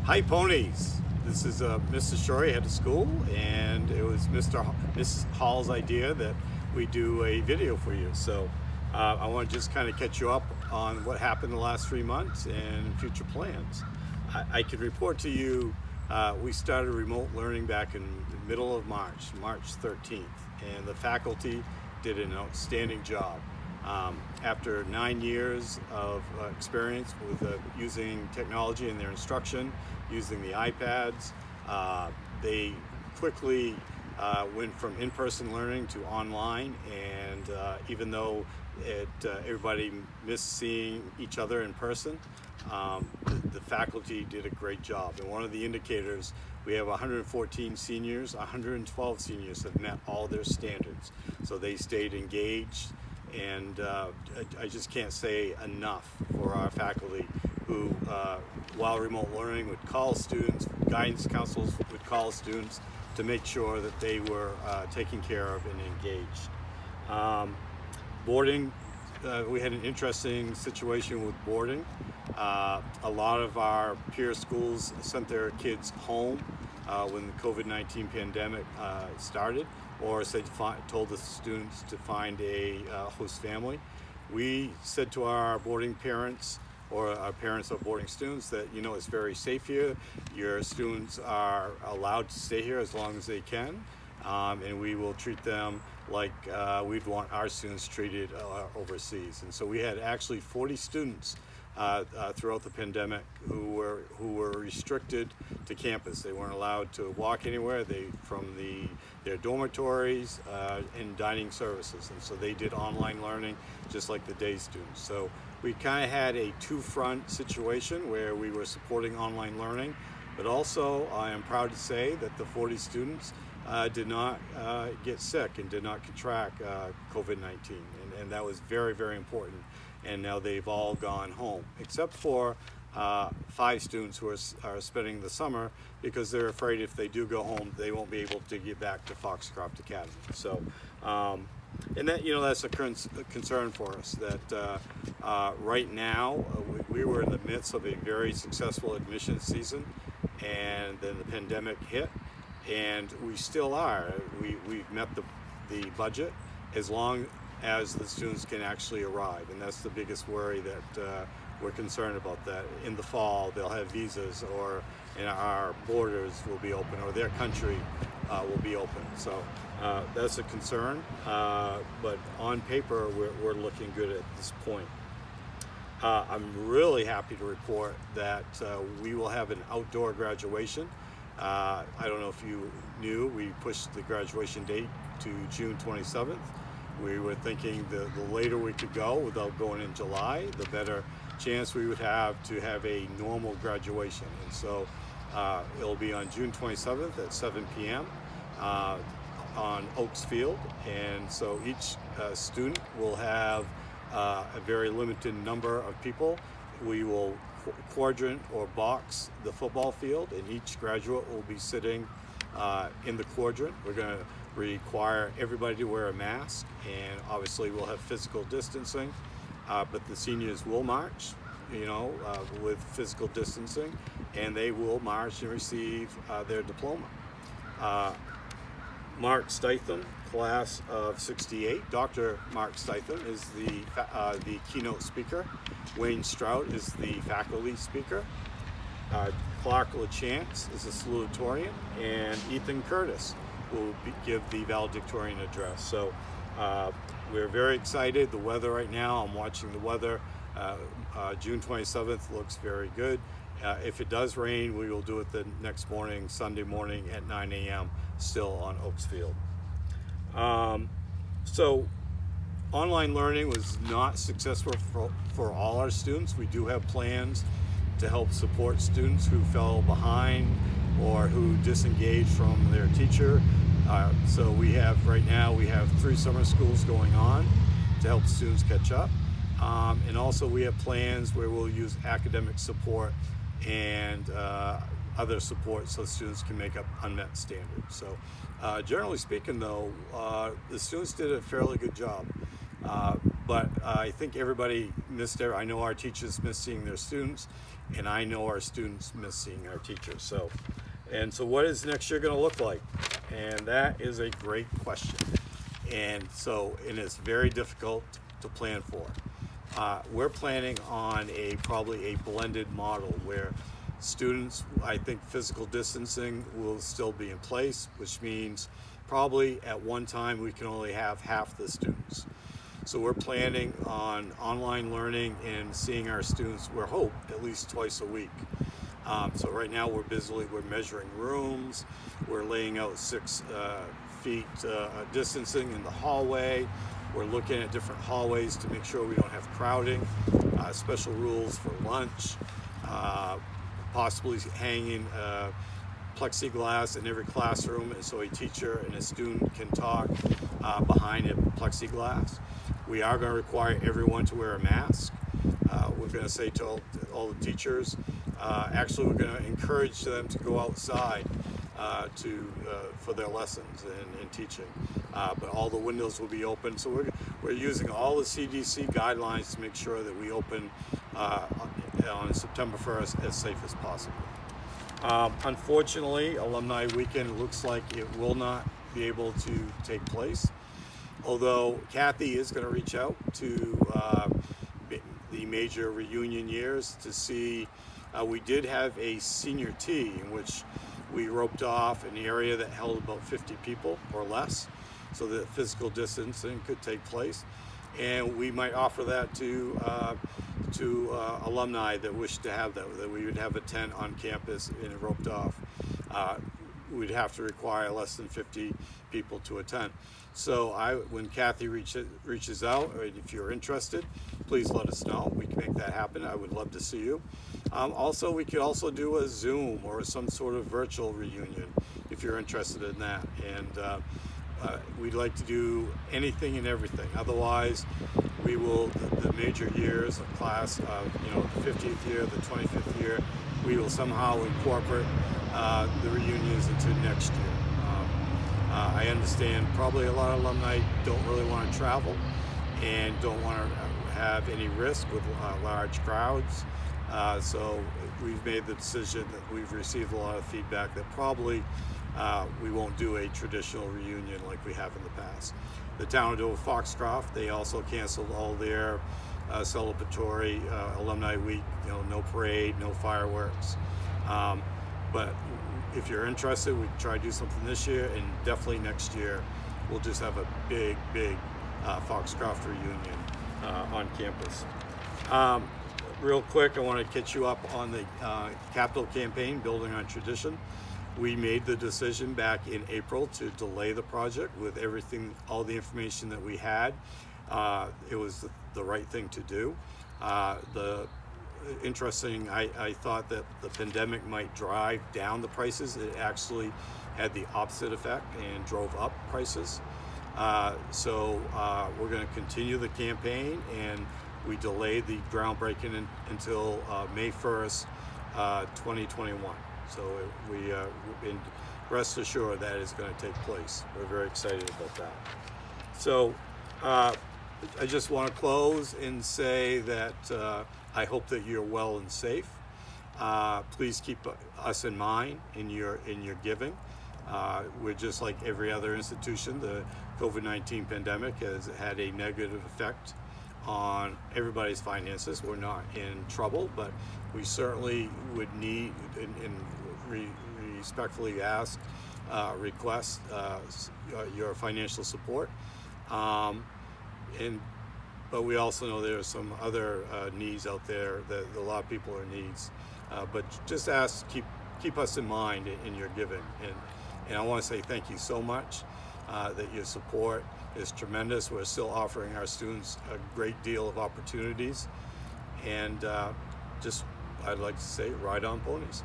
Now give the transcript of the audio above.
Hi ponies! This is Mr. Shorey, head of school, and it was Mrs. Hall's idea that we do a video for you. So I want to just kind of catch you up on what happened the last 3 months and future plans. I can report to you we started remote learning back in the middle of March 13th, and the faculty did an outstanding job. After 9 years of experience with using technology in their instruction, using the iPads, they quickly went from in-person learning to online, and even though everybody missed seeing each other in person, the faculty did a great job. And one of the indicators, we have 114 seniors, 112 seniors have met all their standards. So they stayed engaged, and I just can't say enough for our faculty who, while remote learning, would call students, guidance counselors would call students to make sure that they were taken care of and engaged. Boarding, we had an interesting situation with boarding. A lot of our peer schools sent their kids home when the COVID-19 pandemic started, or said told the students to find a host family. We said to our boarding parents, or our parents of boarding students, that it's very safe here. Your students are allowed to stay here as long as they can, and we will treat them like we'd want our students treated overseas. And so we had actually 40 students throughout the pandemic who were restricted to campus. They weren't allowed to walk anywhere. From their dormitories and dining services, and so they did online learning just like the day students. So we kind of had a two-front situation where we were supporting online learning, but also I am proud to say that the 40 students did not get sick and did not contract COVID-19, and that was very, very important. And now they've all gone home, except for 5 students who are spending the summer because they're afraid if they do go home, they won't be able to get back to Foxcroft Academy. So, and that that's a concern for us. That right now we were in the midst of a very successful admissions season, and then the pandemic hit, and we still are. We've met the budget as long as the students can actually arrive, and that's the biggest worry that we're concerned about. That in the fall they'll have visas, or our borders will be open, or their country will be open. So that's a concern, but on paper we're looking good at this point. I'm really happy to report that we will have an outdoor graduation. I don't know if you knew, we pushed the graduation date to June 27th. We were thinking the later we could go without going in July, the better chance we would have to have a normal graduation. And so it'll be on June 27th at 7 p.m. On Oaks Field. And so each student will have a very limited number of people. We will quadrant or box the football field, and each graduate will be sitting in the quadrant. We're going to require everybody to wear a mask, and obviously we'll have physical distancing, but the seniors will march, with physical distancing, and they will march and receive their diploma. Mark Stitham, class of '68. Dr. Mark Stitham is the keynote speaker. Wayne Strout is the faculty speaker. Clark LaChance is a salutatorian, and Ethan Curtis will give the valedictorian address. So we're very excited. The weather right now, I'm watching the weather. June 27th looks very good. If it does rain, we will do it the next morning, Sunday morning at 9 a.m. still on Oaks Field. So online learning was not successful for all our students. We do have plans to help support students who fell behind or who disengaged from their teacher. So right now we have 3 summer schools going on to help students catch up. And also we have plans where we'll use academic support and other support so students can make up unmet standards. So generally speaking though, the students did a fairly good job. but I think everybody missed I know our teachers miss seeing their students, and I know our students miss seeing our teachers. So what is next year going to look like? And that is a great question. And it's very difficult to plan for. We're planning on probably a blended model where students, I think physical distancing will still be in place, which means probably at one time we can only have half the students. So we're planning on online learning and seeing our students, we hope, at least twice a week. So right now we're measuring rooms, we're laying out 6 feet distancing in the hallway, we're looking at different hallways to make sure we don't have crowding, special rules for lunch, possibly hanging plexiglass in every classroom so a teacher and a student can talk behind a plexiglass. We are going to require everyone to wear a mask. We're going to say to all the teachers, actually we're going to encourage them to go outside for their lessons and teaching. But all the windows will be open. So we're using all the CDC guidelines to make sure that we open on September 1st as safe as possible. Unfortunately, Alumni Weekend looks like it will not be able to take place. Although Kathy is going to reach out to the major reunion years to see, we did have a senior tea in which we roped off an area that held about 50 people or less so that physical distancing could take place. And we might offer that to alumni that wish to have that we would have a tent on campus and roped off. We'd have to require less than 50 people to attend. So when Kathy reaches out, or if you're interested, please let us know. We can make that happen. I would love to see you. Also, we could also do a Zoom or some sort of virtual reunion if you're interested in that. And we'd like to do anything and everything. Otherwise, we will, the major years of class of, the 50th year, the 25th year, we will somehow incorporate the reunions into next year. I understand probably a lot of alumni don't really want to travel and don't want to have any risk with large crowds. So we've made the decision that we've received a lot of feedback that probably we won't do a traditional reunion like we have in the past. The town of Dover Foxcroft, they also canceled all their celebratory Alumni Week, no parade, no fireworks. But if you're interested, we can try to do something this year, and definitely next year we'll just have a big Foxcroft reunion on campus. Real quick, I want to catch you up on the capital campaign, Building on Tradition. We made the decision back in April to delay the project with everything, all the information that we had. It was the right thing to do. Interesting, I thought that the pandemic might drive down the prices. It actually had the opposite effect and drove up prices. So we're going to continue the campaign, and we delayed the groundbreaking until May 1st, 2021. So rest assured that is going to take place. We're very excited about that. So I just want to close and say that I hope that you're well and safe. Please keep us in mind in your giving. We're just like every other institution. The COVID-19 pandemic has had a negative effect on everybody's finances. We're not in trouble, but we certainly would need and respectfully request your financial support. But we also know there are some other needs out there that a lot of people are needs. But just keep us in mind in your giving. And I want to say thank you so much. That your support is tremendous. We're still offering our students a great deal of opportunities. And I'd like to say, ride on ponies.